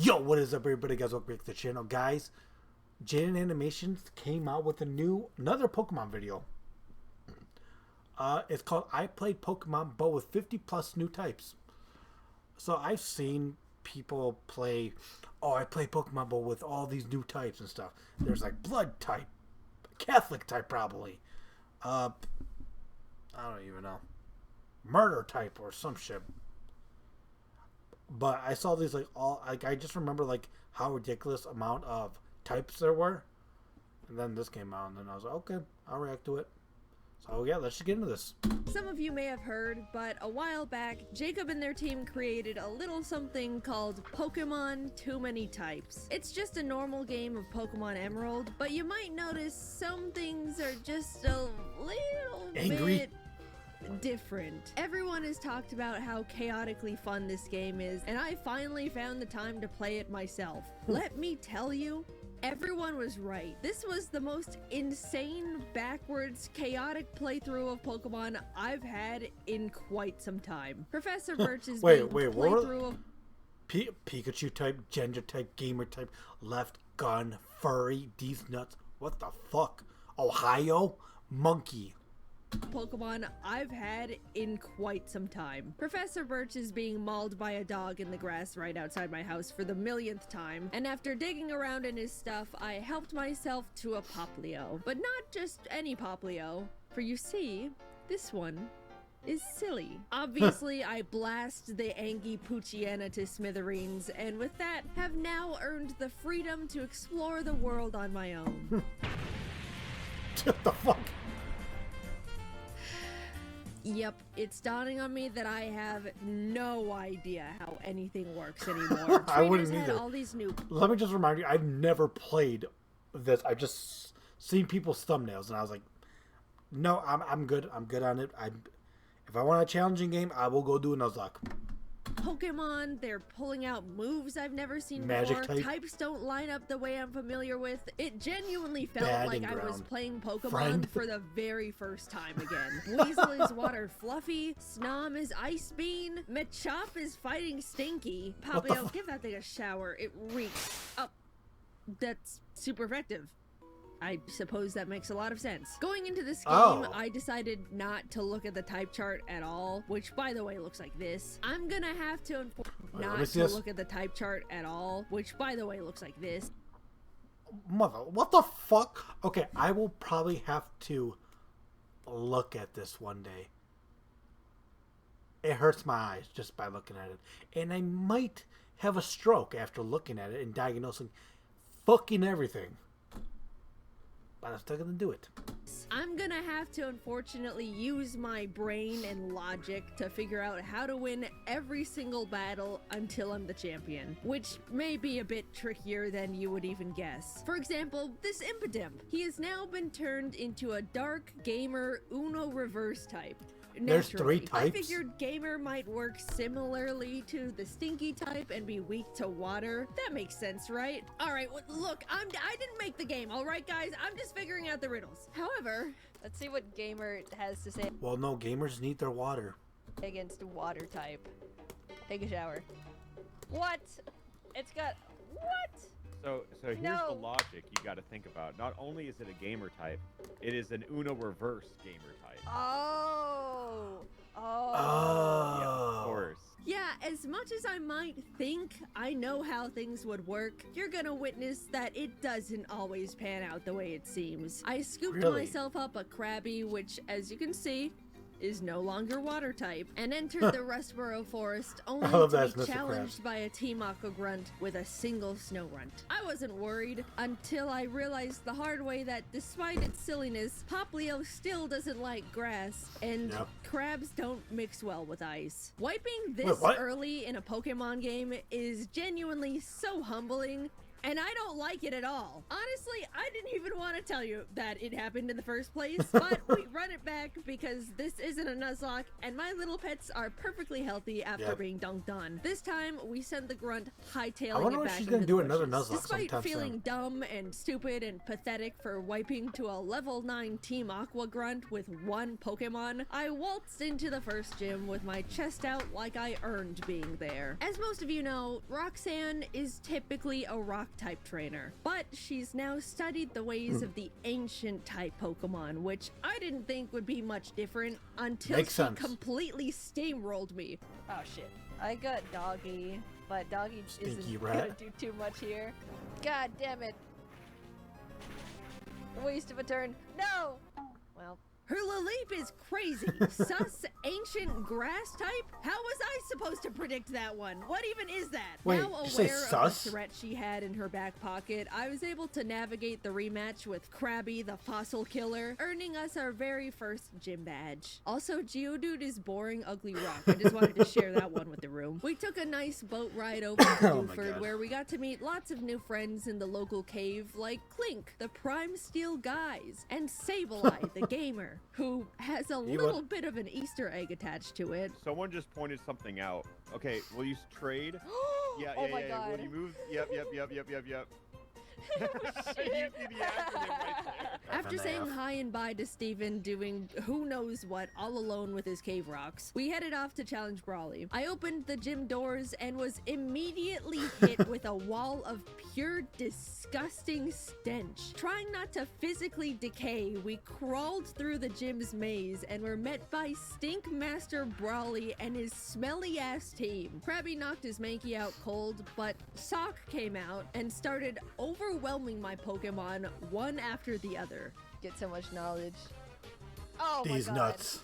Yo, what is up, everybody? Guys, welcome back to the channel. Guys, Jaiden Animations came out with another Pokemon video. It's called I Played Pokemon, but with 50 plus new types. So I've seen people play, I play Pokemon, but with all these new types and stuff. There's like Blood type, Catholic type probably. I don't even know. Murder type or some shit. But I saw these I just remember like how ridiculous amount of types there were. And then this came out and then I was like, okay, I'll react to it. So yeah, let's just get into this. Some of you may have heard, but a while back, Jacob and their team created a little something called Pokemon Too Many Types. It's just a normal game of Pokemon Emerald, but you might notice some things are just a little bit different. Everyone has talked about how chaotically fun this game is, and I finally found the time to play it myself. Let me tell you, everyone was right. This was the most insane, backwards, chaotic playthrough of Pokemon I've had in quite some time. Professor Birch's playthrough of Pikachu type, Gender type, Gamer type, Left Gun, Furry, these nuts. What the fuck? Ohio? Monkey. Pokemon I've had in quite some time. Professor Birch is being mauled by a dog in the grass right outside my house for the millionth time, and after digging around in his stuff, I helped myself to a Poplio. But not just any Poplio, for you see, this one is silly. Obviously, I blast the Angie Poochyena to smithereens, and with that, have now earned the freedom to explore the world on my own. What the fuck? Yep, it's dawning on me that I have no idea how anything works anymore. I wouldn't had either. All these new... Let me just remind you, I've never played this. I've just seen people's thumbnails, and I was like, no, I'm good. I'm good on it. If I want a challenging game, I will go do it. Nuzlocke. Pokemon, they're pulling out moves I've never seen Magic before. type. Types don't line up the way I'm familiar with. It genuinely felt Batting like I was ground. playing Pokemon Friend. for the very first time again. Weasel is Water Fluffy, Snom is Ice Bean, Machop is fighting Stinky. Papio, give that thing a shower. It reeks. Oh, that's super effective. I suppose that makes a lot of sense. Going into this game, I decided not to look at the type chart at all, which by the way looks like this. I'm gonna have to look at the type chart at all, which by the way looks like this. Mother, what the fuck? Okay, I will probably have to look at this one day. It hurts my eyes just by looking at it. And I might have a stroke after looking at it and diagnosing fucking everything. But I'm still gonna do it. I'm gonna have to unfortunately use my brain and logic to figure out how to win every single battle until I'm the champion, which may be a bit trickier than you would even guess. For example, this Impidimp. He has now been turned into a dark gamer Uno reverse type. There's Naturally, 3 types? I figured Gamer might work similarly to the Stinky type and be weak to water. That makes sense, right? Alright, look, I didn't make the game, alright guys? I'm just figuring out the riddles. However, let's see what Gamer has to say Well, no, gamers need their water. against water type. Take a shower. What? It's got... What? So here's the logic you got to think about. Not only is it a gamer type, it is an Uno reverse gamer type. Oh. Yeah, of course. yeah, as much as I might think I know how things would work, you're gonna witness that it doesn't always pan out the way it seems. I scooped myself up a Krabby, which, as you can see, is no longer water type, and entered the Rustboro Forest only to be challenged by a Team Aqua Grunt with a single Snow Runt. I wasn't worried until I realized the hard way that despite its silliness, Poplio still doesn't like grass, and crabs don't mix well with ice. Wiping this early in a Pokemon game is genuinely so humbling and I don't like it at all. Honestly, I didn't even want to tell you that it happened in the first place, but we run it back because this isn't a Nuzlocke, and my little pets are perfectly healthy after being dunked on. This time, we send the grunt hightailing it back into the bushes. Despite feeling dumb and stupid and pathetic for wiping to a level 9 Team Aqua grunt with 1 Pokemon, I waltzed into the first gym with my chest out like I earned being there. As most of you know, Roxanne is typically a rock type trainer, but she's now studied the ways of the ancient type Pokemon, which I didn't think would be much different until she completely steamrolled me. Oh shit. I got Doggy, but Doggy isn't gonna do too much here. God damn it. Waste of a turn. No! Well. Her Laleep is crazy. Sus ancient grass type? How was I supposed to predict that one? What even is that? Wait, now aware of the threat she had in her back pocket, I was able to navigate the rematch with Krabby the Fossil Killer, earning us our very first gym badge. Also, Geodude is boring ugly rock. I just wanted to share that one with the room. We took a nice boat ride over to Buford where we got to meet lots of new friends in the local cave like Clink, the Prime Steel Guys, and Sableye, the gamer, who has a little bit of an Easter egg attached to it. Someone just pointed something out. Okay, will you trade? Yeah, oh my God. Will you move? Yep. You see the acronym right there. After saying hi and bye to Steven doing who knows what all alone with his cave rocks, we headed off to challenge Brawly. I opened the gym doors and was immediately hit with a wall of pure disgusting stench. Trying not to physically decay, we crawled through the gym's maze and were met by Stink Master Brawly and his smelly ass team. Krabby knocked his Mankey out cold, but Sock came out and started overwhelming my Pokemon one after the other. Get so much knowledge. Oh my God. These nuts.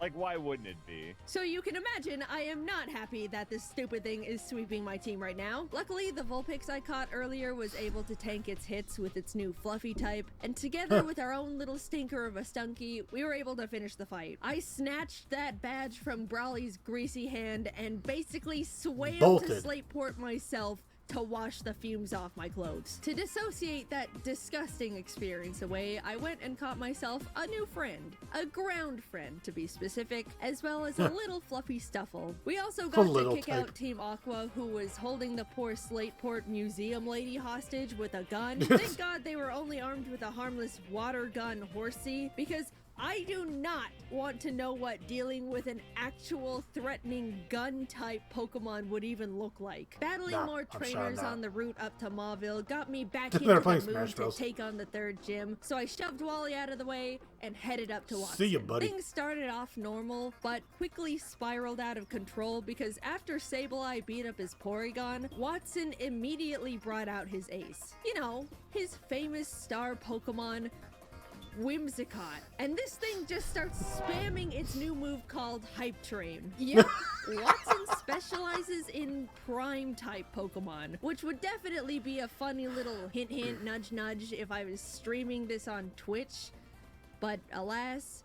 Like, why wouldn't it be? So you can imagine I am not happy that this stupid thing is sweeping my team right now. Luckily, the Vulpix I caught earlier was able to tank its hits with its new Fluffy type, and together with our own little stinker of a Stunky, we were able to finish the fight. I snatched that badge from Brawly's greasy hand and basically swam to Slateport myself to wash the fumes off my clothes. To dissociate that disgusting experience away, I went and caught myself a new friend. A ground friend, to be specific, as well as a little fluffy Stuffle. We also got to kick out Team Aqua, who was holding the poor Slateport museum lady hostage with a gun. Thank God they were only armed with a harmless water gun horsey, because I do not want to know what dealing with an actual threatening gun-type Pokemon would even look like. Battling more trainers on the route up to Mauville got me back into the mood to take on the third gym, so I shoved Wally out of the way and headed up to Watson. See you, buddy. Things started off normal, but quickly spiraled out of control because after Sableye beat up his Porygon, Watson immediately brought out his ace. You know, his famous star Pokemon, Whimsicott. And this thing just starts spamming its new move called Hype Train. Yep, Watson specializes in prime type Pokemon, which would definitely be a funny little hint hint nudge nudge if I was streaming this on Twitch, but alas,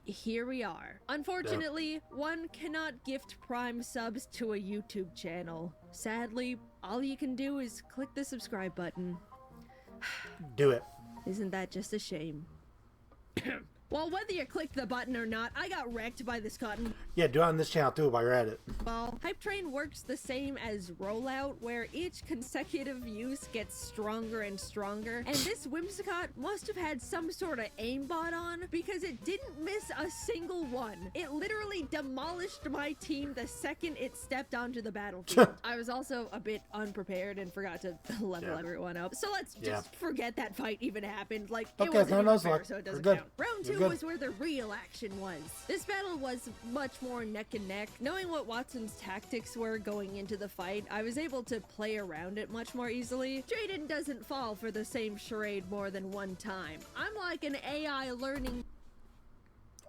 here we are. Unfortunately, one cannot gift prime subs to a YouTube channel. Sadly, all you can do is click the subscribe button. Do it. Isn't that just a shame? Well, whether you clicked the button or not, I got wrecked by this cotton. Yeah, do it on this channel too while you're at it. Well, Hype Train works the same as Rollout, where each consecutive use gets stronger and stronger, and this Whimsicott must have had some sort of aimbot on, because it didn't miss a single one. It literally demolished my team the second it stepped onto the battlefield. I was also a bit unprepared and forgot to level everyone up, so let's just forget that fight even happened. Like, it wasn't even fair, so it doesn't count. Round 2 was where the real action was. This battle was much more neck and neck. Knowing what Watson's tactics were going into the fight, I was able to play around it much more easily. Jaiden doesn't fall for the same charade more than one time. I'm like an AI learning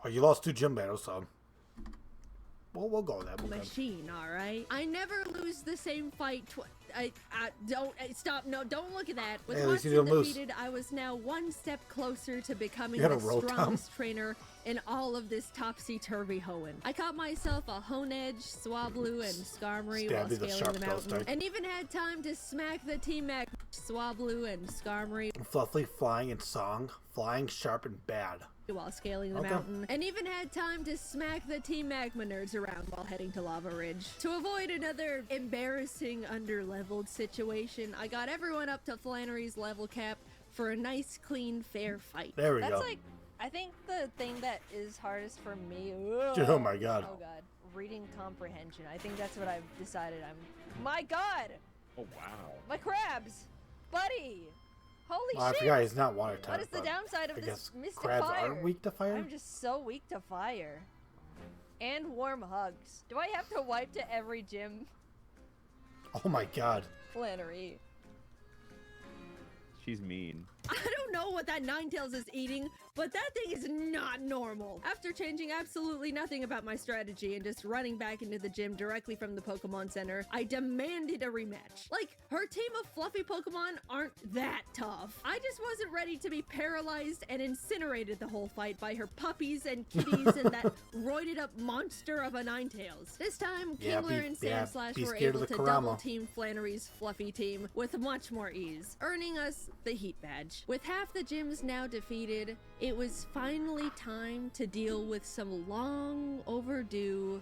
Oh, you lost 2 gym battles, so we'll go with that. machine, alright? I never lose the same fight don't stop. No, don't look at that. With Hey, at least you Watson didn't lose. defeated, I was now one step closer to becoming You had the a roll strongest trainer in all of this topsy-turvy hoeing. I caught myself a Honedge, Swablu, and Skarmory Stab while me, the scaling sharp the claws mountain, type. and even had time to smack the T-Mac, Swablu, and Skarmory Fluffy, flying, and song. Flying, sharp, and bad. while scaling the Okay. mountain, and even had time to smack the Team Magma nerds around while heading to Lava Ridge. To avoid another embarrassing under-leveled situation, I got everyone up to Flannery's level cap for a nice, clean, fair fight. There we That's go. like, I think the thing that is hardest for me. Oh my god. Oh god, reading comprehension. I think that's what I've decided. My god, Oh wow. my crabs, buddy. Holy Oh, I shit. forgot he's not water type. What is the but downside of I this guess mystic crabs fire? aren't weak to fire? I'm just so weak to fire. And warm hugs. Do I have to wipe to every gym? Oh my god. Flannery. She's mean. I don't know what that Ninetales is eating, but that thing is not normal. After changing absolutely nothing about my strategy and just running back into the gym directly from the Pokemon Center, I demanded a rematch. Like, her team of fluffy Pokemon aren't that tough. I just wasn't ready to be paralyzed and incinerated the whole fight by her puppies and kitties and that roided up monster of a Ninetales. This time, Yeah, Kingler be- and yeah, Sandslash be were scared of able the to Kurama. double team Flannery's fluffy team with much more ease, earning us the Heat Badge. With half the gyms now defeated, it was finally time to deal with some long overdue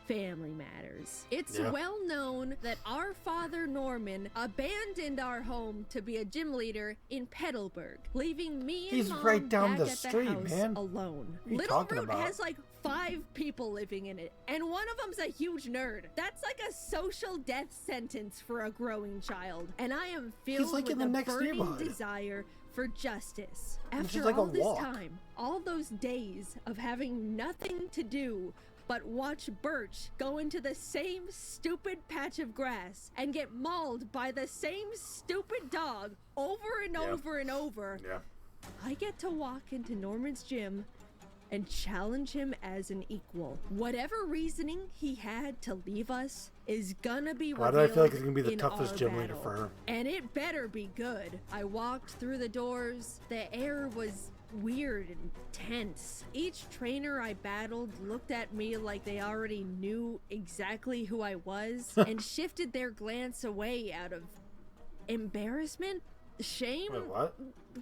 family matters. It's Yeah. well known that our father Norman abandoned our home to be a gym leader in Petalburg, leaving me and He's Mom right down back the at street, the house man. alone. What are you Little talking Root about? has like 5 people living in it, and one of them's a huge nerd. That's like a social death sentence for a growing child, and I am filled like with in the a next burning neighborhood. desire for justice. Which is After like a all this walk. time, all those days of having nothing to do but watch Birch go into the same stupid patch of grass and get mauled by the same stupid dog over and Yeah. over and over, Yeah. I get to walk into Norman's gym and challenge him as an equal. Whatever reasoning he had to leave us is gonna be Why do I feel like revealed it's gonna be the in toughest our gym leader battle. for her? And it better be good. I walked through the doors. The air was weird and tense. Each trainer I battled looked at me like they already knew exactly who I was and shifted their glance away out of embarrassment, shame. Wait, what?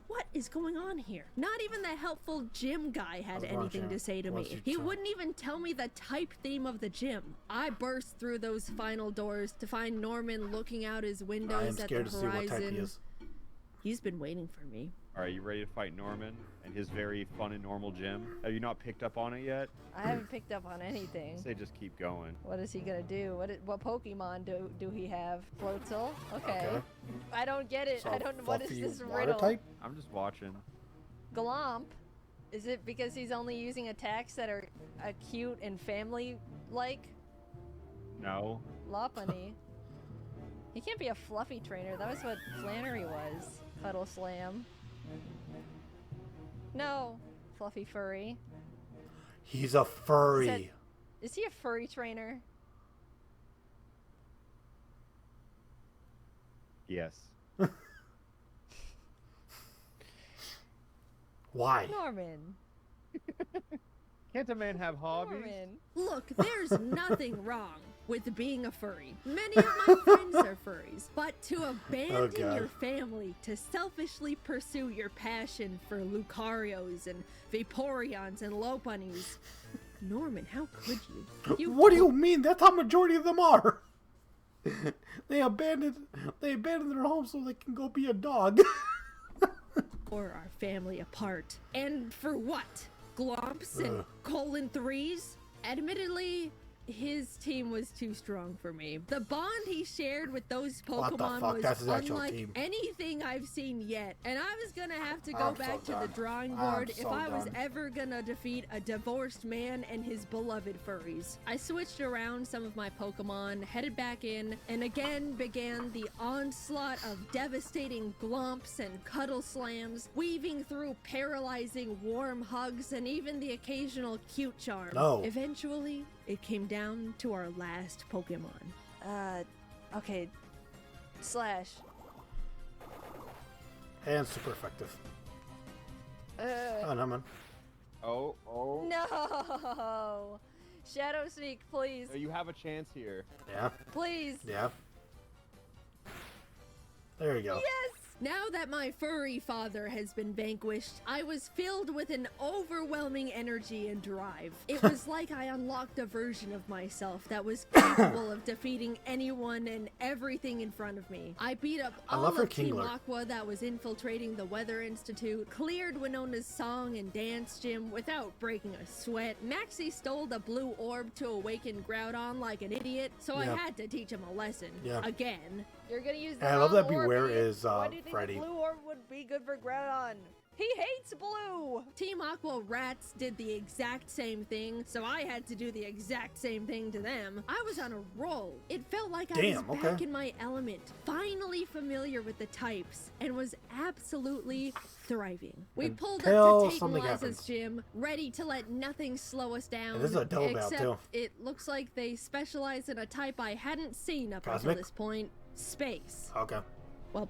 What is going on here? Not even the helpful gym guy had How's it going, anything Sharon? to say to What's me. your He job? wouldn't even tell me the type theme of the gym. I burst through those final doors to find Norman looking out his I am windows at scared the to see what type he horizon. is. He's been waiting for me. Are you ready to fight Norman and his very fun and normal gym? Have you not picked up on it yet? I haven't picked up on anything. Say just keep going. What is he gonna do? What Pokemon do he have? Floatzel? Okay. Okay. I don't get it. So I don't. What is fluffy this water riddle? type? I'm just watching. Glomp? Is it because he's only using attacks that are cute and family-like? No. Lopunny. He can't be a fluffy trainer. That was what Flannery was. Cuddle Slam. No. Fluffy furry. He's a furry. Is he a furry trainer? Yes. Why? Norman. Can't a man have hobbies? Norman. Look, there's nothing wrong with being a furry. Many of my friends are furries, but to abandon God. your family to selfishly pursue your passion for Lucarios and Vaporeons and Lopunnies, Norman, how could you? What do you mean? That's how majority of them are. They abandoned their home so they can go be a dog. Tore our family apart. And for what? Glomps and Ugh. colon 3s? Admittedly, his team was too strong for me. The bond he shared with those What the Pokemon fuck? was That's his actual unlike team. anything I've seen yet. And I was gonna have to go I'm so back to the done. drawing I'm board if so I was done. ever gonna defeat a divorced man and his beloved furries. I switched around some of my Pokemon, headed back in, and again began the onslaught of devastating glomps and cuddle slams, weaving through paralyzing warm hugs and even the occasional cute charm. No. Eventually, it came down to our last Pokemon. Okay. Slash. And super effective. Oh, no, man. Oh. No! Shadow Sneak, please. You have a chance here. Yeah. Please. Yeah. There you go. Yes! Now that my furry father has been vanquished, I was filled with an overwhelming energy and drive. It was like I unlocked a version of myself that was capable of defeating anyone and everything in front of me. I beat up all of Team Aqua that was infiltrating the Weather Institute, cleared Winona's song and dance gym without breaking a sweat. Maxie stole the blue orb to awaken Groudon like an idiot, so I had to teach him a lesson. Again. You're gonna use the And I love that wrong orb, Beware idiot. is Why do you think Freddy. the blue orb would be good for Groudon? He hates blue! Team Aqua Rats did the exact same thing, so I had to do the exact same thing to them. I was on a roll. It felt like I was back in my element, finally familiar with the types, and was absolutely thriving. We pulled up to Tate and Liza's gym, ready to let nothing slow us down. And this is a double battle, too. It looks like they specialize in a type I hadn't seen up until this point. Space. Okay. Well,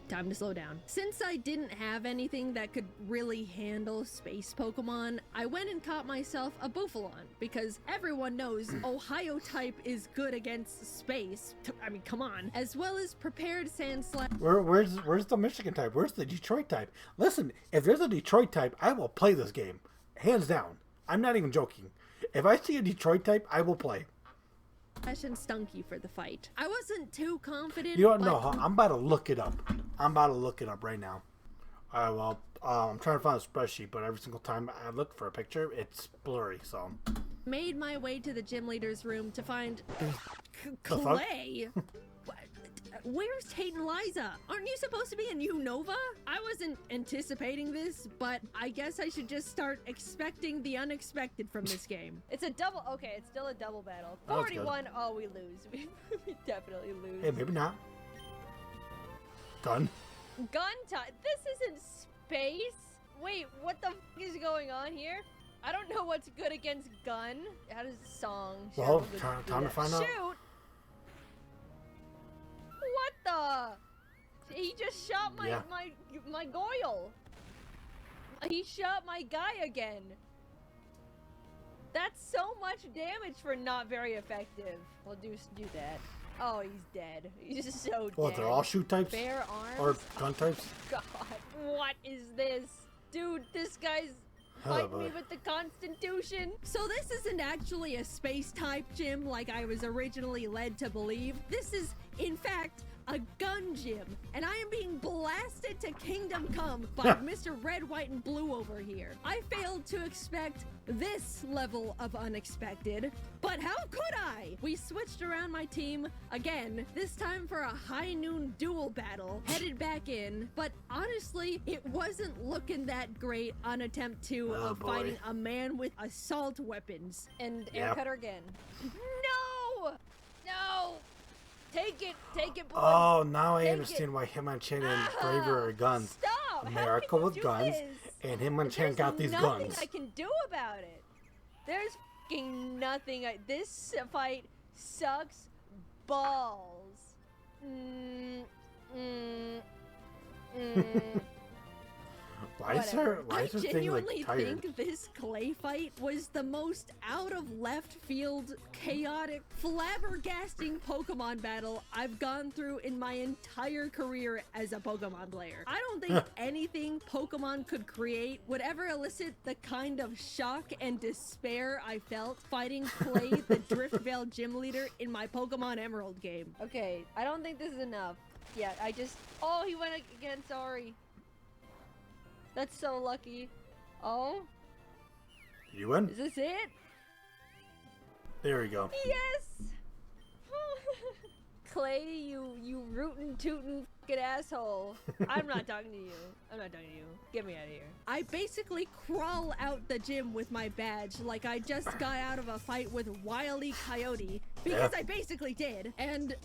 time to slow down. Since I didn't have anything that could really handle space Pokemon, I went and caught myself a Bouffalon, because everyone knows Ohio type is good against space. I mean, come on. As well as prepared Sandslash. Where's the Michigan type? Where's the Detroit type? Listen, if there's a Detroit type, I will play this game. Hands down. I'm not even joking. If I see a Detroit type, I will play. And Stunky for the fight. I wasn't too confident. You don't know, huh? I'm about to look it up. I'm about to look it up right now. Alright, well, I'm trying to find a spreadsheet, but every single time I look for a picture, it's blurry, so. Made my way to the gym leader's room to find Clay. Where's Tate and Liza? Aren't you supposed to be a new Nova? I wasn't anticipating this, but I guess I should just start expecting the unexpected from this game. It's a double. Okay, it's still a double battle. Oh, 41. Oh, we lose. We definitely lose. Hey, maybe not. Gun. Gun time. This isn't space. Wait, what the f is going on here? I don't know what's good against gun. How does the song? Well, time to find out. Shoot! What the? He just shot my Goyle. He shot my guy again. That's so much damage for not very effective. We'll do that. Oh, he's dead. He's just so dead. What, they're all shoot types? Bare arms? Or gun types? God, what is this? Dude, this guy's fighting me with the Constitution. So this isn't actually a space type gym like I was originally led to believe. This is, in fact, a gun gym, and I am being blasted to Kingdom Come by Mr. Red, White, and Blue over here. I failed to expect this level of unexpected, but how could I? We switched around my team again, this time for a high noon duel battle, headed back in, but honestly, it wasn't looking that great on attempt 2 of fighting a man with assault weapons. And air cutter again. No! No! Take it, boys. Oh, now I understand why Hitmonchan and Braver are guns. Stop! America with guns, and Hitmonchan got these guns. There's nothing I can do about it. There's fucking nothing. This fight sucks balls. Why is her thing like I tired? genuinely think this Clay fight was the most out of left field, chaotic, flabbergasting Pokemon battle I've gone through in my entire career as a Pokemon player. I don't think anything Pokemon could create would ever elicit the kind of shock and despair I felt fighting Clay, the Driftvale gym leader, in my Pokemon Emerald game. Okay, I don't think this is enough. Yeah, oh, he went again, sorry. That's so lucky. Oh? You win? Is this it? There we go. Yes! Clay, you rootin' tootin' fucking asshole. I'm not talking to you. I'm not talking to you. Get me out of here. I basically crawl out the gym with my badge like I just got out of a fight with Wile E. Coyote, because I basically did. And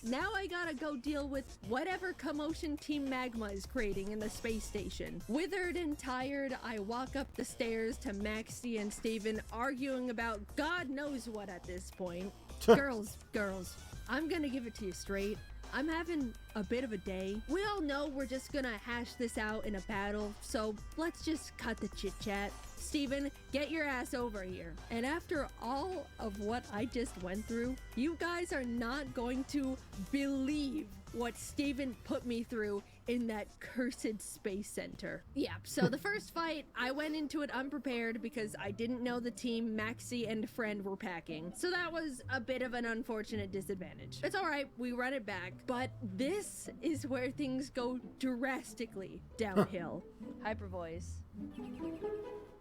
now I gotta go deal with whatever commotion Team Magma is creating in the space station. Withered and tired, I walk up the stairs to Maxie and Steven arguing about God knows what at this point. Girls, I'm gonna give it to you straight. I'm having a bit of a day. We all know we're just gonna hash this out in a battle, so let's just cut the chit chat. Steven, get your ass over here. And after all of what I just went through, you guys are not going to believe what Steven put me through in that cursed space center. Yeah, so the first fight, I went into it unprepared because I didn't know the team Maxi and Friend were packing. So that was a bit of an unfortunate disadvantage. It's all right, we run it back, but this is where things go drastically downhill. Hyper voice.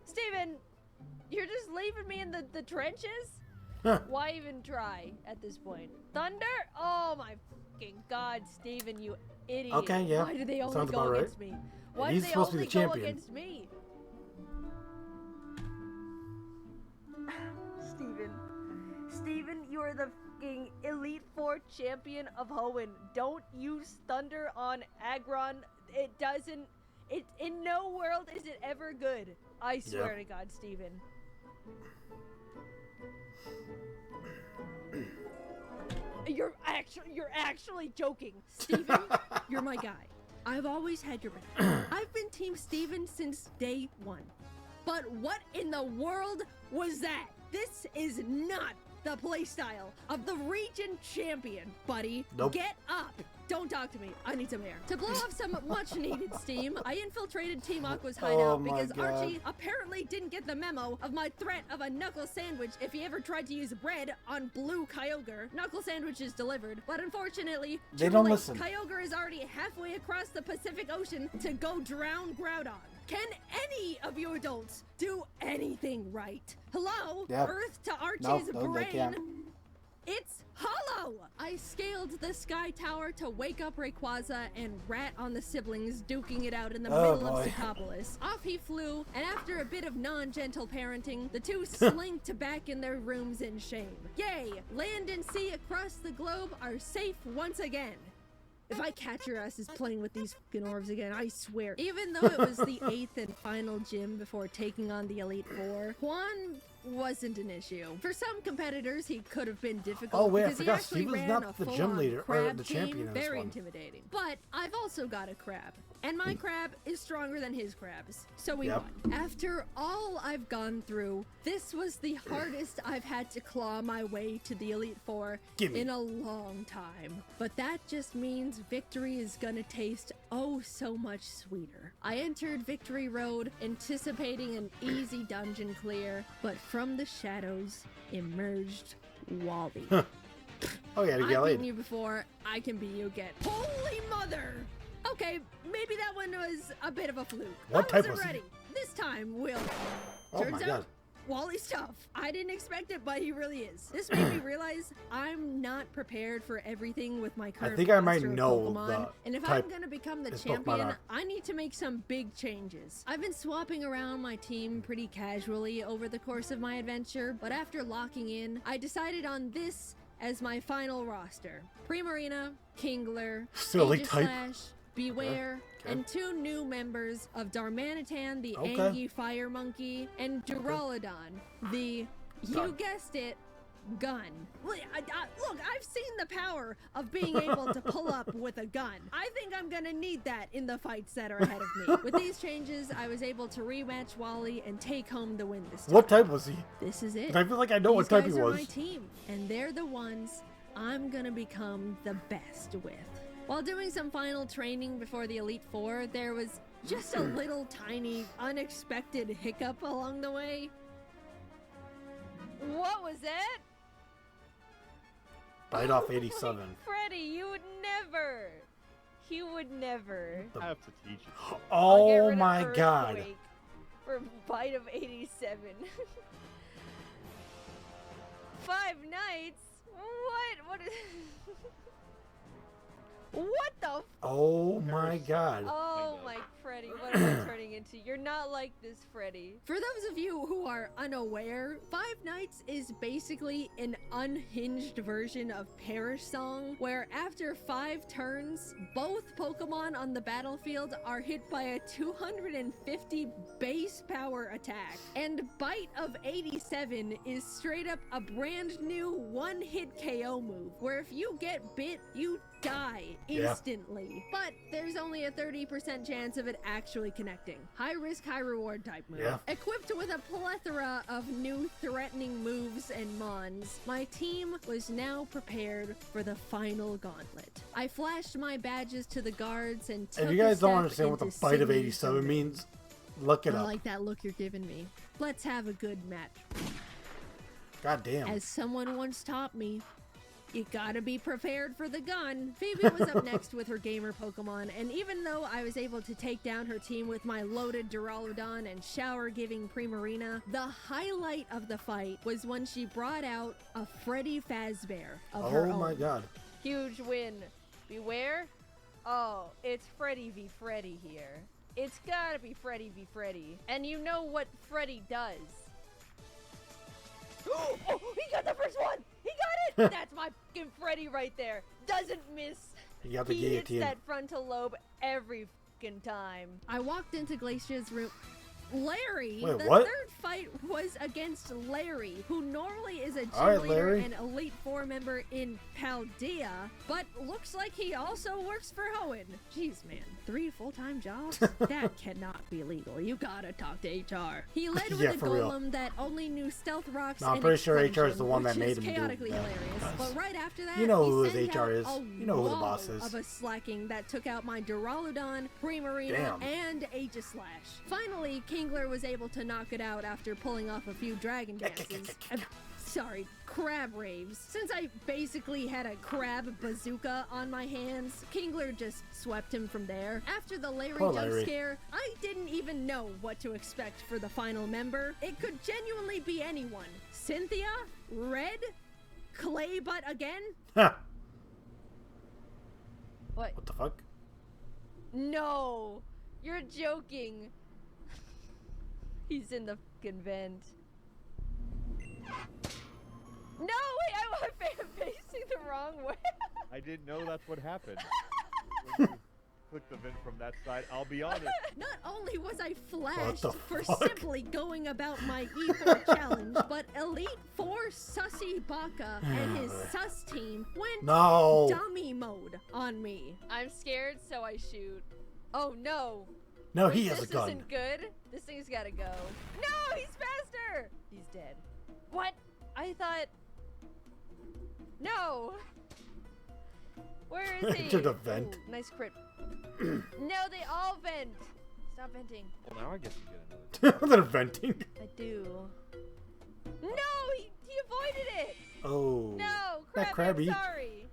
Steven, you're just leaving me in the trenches? Why even try at this point? Thunder? Oh my fucking god, Steven, you idiot. Okay, yeah. Why do they only Sounds go about right. against me? Why He's do they supposed to be only the go champion. against me? Steven, you are the fucking Elite Four champion of Hoenn. Don't use Thunder on Aggron. It doesn't... in no world is it ever good. I swear to God, Steven. You're actually joking. Steven, you're my guy. I've always had your back. I've been Team Steven since day one. But what in the world was that? This is not the playstyle of the region champion, buddy. Nope. Get up. Don't talk to me. I need some air. To blow off some much needed steam, I infiltrated Team Aqua's hideout Oh my because God. Archie apparently didn't get the memo of my threat of a knuckle sandwich if he ever tried to use bread on Blue Kyogre. Knuckle sandwich is delivered, but unfortunately, They too don't late. listen. Kyogre is already halfway across the Pacific Ocean to go drown Groudon. Can any of you adults do anything right? Hello? Yep. Earth to Archie's No, they brain. can't. It's hollow! I scaled the sky tower to wake up Rayquaza and rat on the siblings duking it out in the middle of boy. Psychopolis. Off he flew, and after a bit of non-gentle parenting, the two slinked back in their rooms in shame. Yay! Land and sea across the globe are safe once again. If I catch your asses playing with these fucking orbs again, I swear. Even though it was the 8th and final gym before taking on the Elite Four, Juan wasn't an issue. For some competitors, he could have been difficult Oh, wait, I because he forgot. actually He was ran not a the gym full-on leader, or crab the team, champion in this very one. intimidating. But I've also got a crab, and my crab is stronger than his crabs, so we Yep. won. After all I've gone through, this was the hardest I've had to claw my way to the Elite Four Gimme. in a long time. But that just means victory is gonna taste oh so much sweeter. I entered Victory Road anticipating an easy dungeon clear, but from the shadows emerged Wally. Oh yeah, to I've get beaten laid. you before, I can beat you again. Holy mother! Okay, maybe that one was a bit of a fluke. What I type wasn't was he? ready. This time, Will. Oh Turns my out, God. Wally's tough. I didn't expect it, but he really is. This made me realize I'm not prepared for everything with my current think I might roster of know Pokemon. the And if type I'm gonna become the this Pokemon champion, are. I need to make some big changes. I've been swapping around my team pretty casually over the course of my adventure, but after locking in, I decided on this as my final roster. Primarina, Kingler, Silly type. Aegislash, Beware, Okay. and 2 new members of Darmanitan, the Okay. Angie Fire Monkey, and Duraludon, the, you Gun. guessed it, gun. Look, I've seen the power of being able to pull up with a gun. I think I'm gonna need that in the fights that are ahead of me. With these changes, I was able to rematch Wally and take home the win this time. What type was he? This is it. I feel like I know what These type guys he are was. my team, and they're the ones I'm gonna become the best with. While doing some final training before the Elite Four, there was just a little tiny, unexpected hiccup along the way. What was that? Bite off 87. Freddy, you would never. He would never. I have to teach you. I'll get Oh rid of my God. Earthquake For bite of 87. 5 nights? What? What is... What the f- Oh my God. Oh my Freddy, what am I turning into? You're not like this, Freddy. For those of you who are unaware, Five Nights is basically an unhinged version of Perish Song, where after 5 turns, both Pokemon on the battlefield are hit by a 250 base power attack. And Bite of 87 is straight up a brand new one-hit KO move, where if you get bit, you die instantly. But there's only a 30% chance of it actually connecting. High risk, high reward type move. Yeah. Equipped with a plethora of new threatening moves and mons, my team was now prepared for the final gauntlet. I flashed my badges to the guards and took If you guys a don't step understand what the into bite of Sydney 87 Sunday. means, look it I up. like that look you're giving me. Let's have a good match. God damn. As someone once taught me, you gotta be prepared for the gun. Phoebe was up next with her gamer Pokemon, and even though I was able to take down her team with my loaded Duraludon and shower-giving Primarina, the highlight of the fight was when she brought out a Freddy Fazbear of her Oh own. my god. Huge win. Beware. Oh, it's Freddy v Freddy here. It's gotta be Freddy v Freddy. And you know what Freddy does. Oh, he got the first one! He got it! That's my fucking Freddy right there. Doesn't miss. You got the He hits guillotine. that frontal lobe every fucking time. I walked into Glacia's room. Larry, Wait, the what? third fight was against Larry, who normally is a gym All right, leader Larry. and Elite Four member in Paldea, but looks like he also works for Hoenn. Jeez, man, 3 full-time jobs? That cannot be legal. You gotta talk to HR. He led with Yeah, a for real. golem that only knew stealth rocks No, I'm and pretty sure HR is explosion, the one that which made is him do chaotically that. hilarious. But right after that, You know he who his sent HR out is. a You know who the boss wall is. of a slacking that took out my Duraludon, Primarina, Damn. and Aegislash. Finally, Kingler was able to knock it out after pulling off a few dragon dances. Sorry, crab raves. Since I basically had a crab bazooka on my hands, Kingler just swept him from there. After the Larry Poor jump Larry. scare, I didn't even know what to expect for the final member. It could genuinely be anyone. Cynthia? Red? Clay butt again? Ha! What? What the fuck? No! You're joking. He's in the fucking vent. No, wait, I'm facing the wrong way. I didn't know that's what happened. When you click the vent from that side, I'll be honest. Not only was I What flashed the for fuck? simply going about my E4 challenge, but Elite 4 Sussy Baka and his sus team went No! dummy mode on me. I'm scared, so I shoot. Oh no! No, Wait, he has a this gun. isn't good. This thing's gotta go. No, he's faster! He's dead. What? I thought... No! Where is he? To the vent. Ooh, nice crit. No, they all vent. Stop venting. Well, now I guess you get another. They're venting. I do. No, he avoided it. Oh. No, That Crab, Krabby. I'm sorry.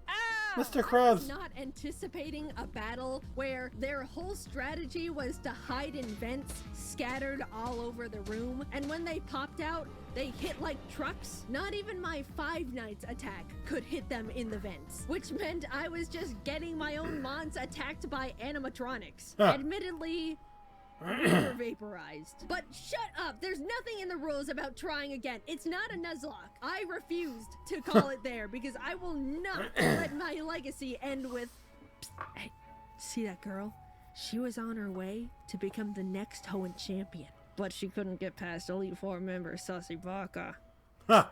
Ow! Mr. I was Krabs. not anticipating a battle where their whole strategy was to hide in vents scattered all over the room, and when they popped out, they hit like trucks. Not even my Five Nights attack could hit them in the vents, which meant I was just getting my own mons attacked by animatronics. Huh. Admittedly, we were vaporized. But shut up! There's nothing in the rules about trying again. It's not a Nuzlocke. I refused to call it there because I will not let my legacy end with... Psst, hey, see that girl? She was on her way to become the next Hoenn champion. But she couldn't get past Elite Four member Sussy Baka. Huh.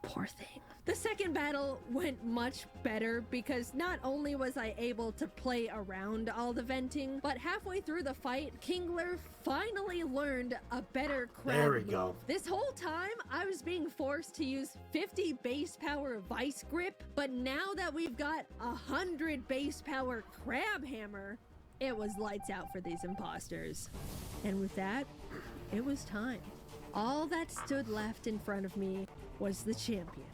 Poor thing. The second battle went much better because not only was I able to play around all the venting, but halfway through the fight, Kingler finally learned a better crab There we move. go. This whole time, I was being forced to use 50 base power Vice Grip, but now that we've got 100 base power Crab Hammer, it was lights out for these imposters. And with that, it was time. All that stood left in front of me was the champion.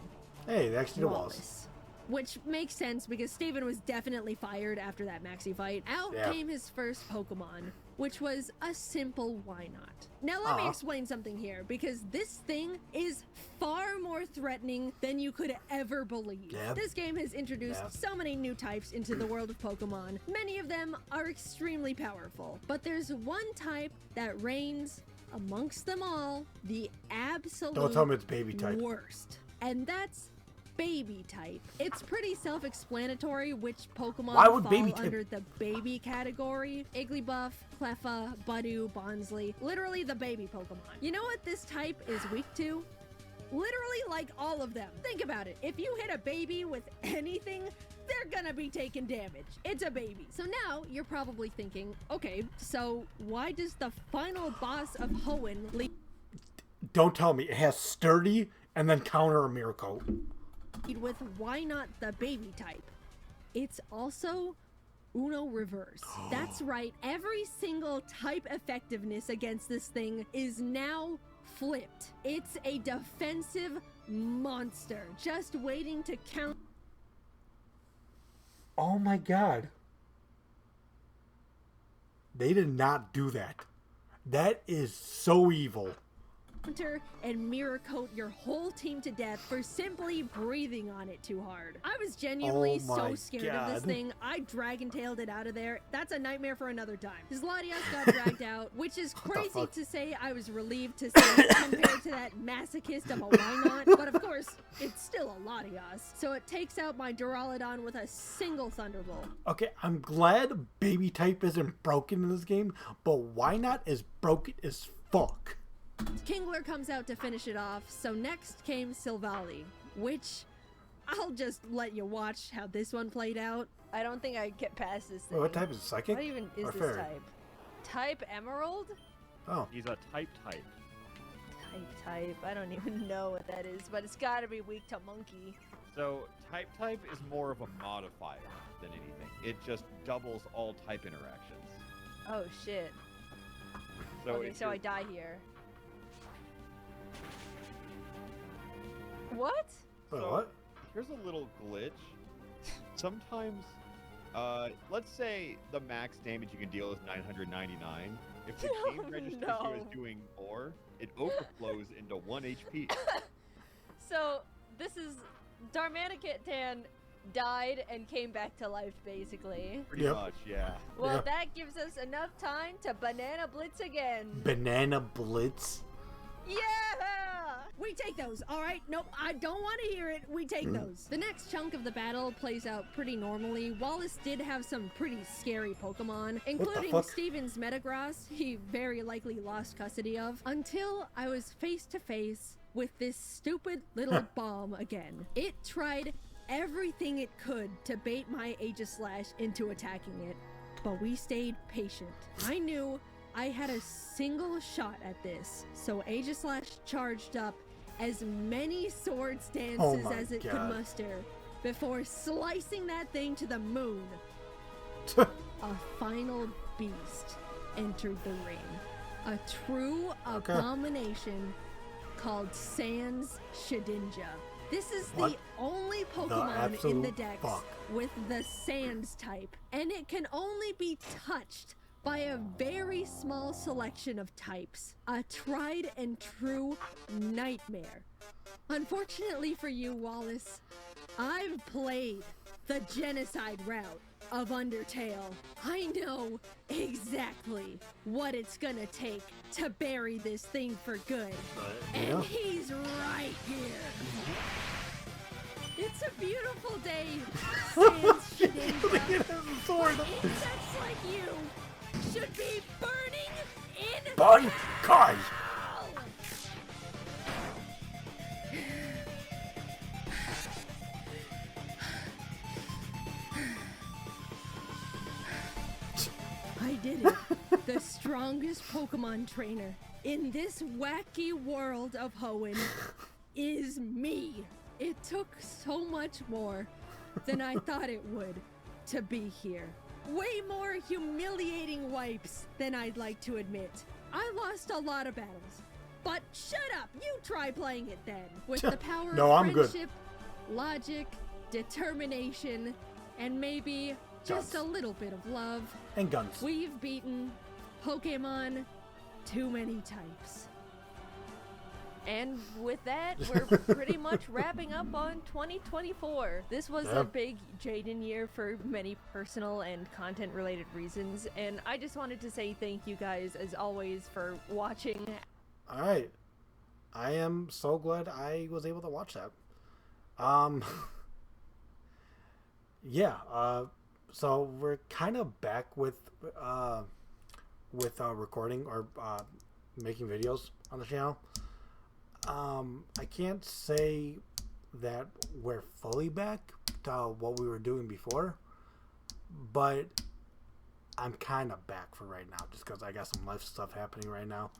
Hey, they actually was. Wallace. Which makes sense because Steven was definitely fired after that Maxi fight. Out Yeah. came his first Pokemon, which was a simple why not. Now let me Aw. explain something here because this thing is far more threatening than you could ever believe. Yep. This game has introduced Yep. so many new types into the world of Pokemon. Many of them are extremely powerful, but there's one type that reigns amongst them all, the absolute Don't tell me it's baby type. worst. And that's baby type. It's pretty self-explanatory which Pokemon Why would fall baby type- under the baby category. Igglybuff, Cleffa, Budew, Bonsley, literally the baby Pokemon. You know what this type is weak to? Literally like all of them. Think about it. If you hit a baby with anything, they're gonna be taking damage. It's a baby. So now you're probably thinking, okay, so why does the final boss of Hoenn lead Don't tell me. It has sturdy and then counter a miracle. with why not the baby type? It's also Uno reverse. That's right. Every single type effectiveness against this thing is now flipped. It's a defensive monster just waiting to count. Oh my god. They did not do that. That is so evil. And mirror coat your whole team to death for simply breathing on it too hard. I was genuinely so scared of this thing. I dragon tailed it out of there. That's a nightmare for another time. Zlatios got dragged out, which is crazy to say. I was relieved to say compared to that masochist of a why not. But of course, it's still a Latios. So it takes out my Duraludon with a single Thunderbolt. Okay, I'm glad baby type isn't broken in this game, but why not is broken as fuck. Kingler comes out to finish it off, so next came Silvally, which I'll just let you watch how this one played out. I don't think I get past this thing. Wait, what type is it? Psychic? What even is or this fairy? type? Type Emerald? Oh. He's a type. Type. I don't even know what that is, but it's gotta be weak to Monkey. So type is more of a modifier than anything. It just doubles all type interactions. Oh shit. So Okay, so I die here. What? Wait, So, what? Here's a little glitch. Sometimes, let's say the max damage you can deal is 999. If the game registers you as doing more, it overflows into 1 HP. So, this is Darmanitan died and came back to life, basically. Pretty much, yeah. Well, Yeah. that gives us enough time to Banana Blitz again. Banana Blitz? Yeah! We take those, all right? Nope, I don't want to hear it. We take those. The next chunk of the battle plays out pretty normally. Wallace did have some pretty scary Pokemon, including fuck? Steven's Metagross, he very likely lost custody of, until I was face to face with this stupid little bomb again. It tried everything it could to bait my Aegislash into attacking it, but we stayed patient. I knew I had a single shot at this, so Aegislash charged up as many sword stances as it could muster before slicing that thing to the moon. A final beast entered the ring. A true abomination called Sans Shedinja. This is the only Pokemon in the dex with the Sans type, and it can only be touched by a very small selection of types. A tried and true nightmare. Unfortunately for you, Wallace, I've played the genocide route of Undertale. I know exactly what it's gonna take to bury this thing for good. And he's right here. It's a beautiful day, Sans Shedinja. Insects like you should be burning in Kai! hell! I did it. The strongest Pokemon trainer in this wacky world of Hoenn is me. It took so much more than I thought it would to be here. Way more humiliating wipes than I'd like to admit. I lost a lot of battles, but shut up! You try playing it then. With the power of friendship, logic, determination, and maybe just a little bit of love, and guns. we've beaten Pokemon too many types. And with that, we're pretty much wrapping up on 2024. This was a big Jaiden year for many personal and content-related reasons, and I just wanted to say thank you guys, as always, for watching. Alright. I am so glad I was able to watch that. Yeah, so we're kind of back with recording or making videos on the channel. I can't say that we're fully back to what we were doing before, but I'm kind of back for right now just because I got some life stuff happening right now.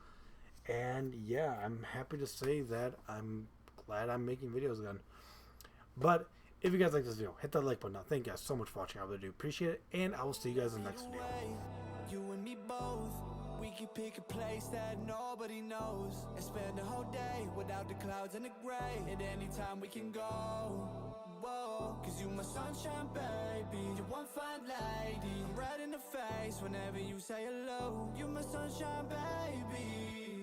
And yeah, I'm happy to say that I'm glad I'm making videos again. But if you guys like this video, hit that like button now. Thank you guys so much for watching. I really do appreciate it, and I will see you guys in the next video. You and me both. We can pick a place that nobody knows and spend the whole day without the clouds and the gray. At any time we can go. Whoa, cause you my sunshine, baby. You one fine lady. I'm red in the face whenever you say hello. You my sunshine, baby.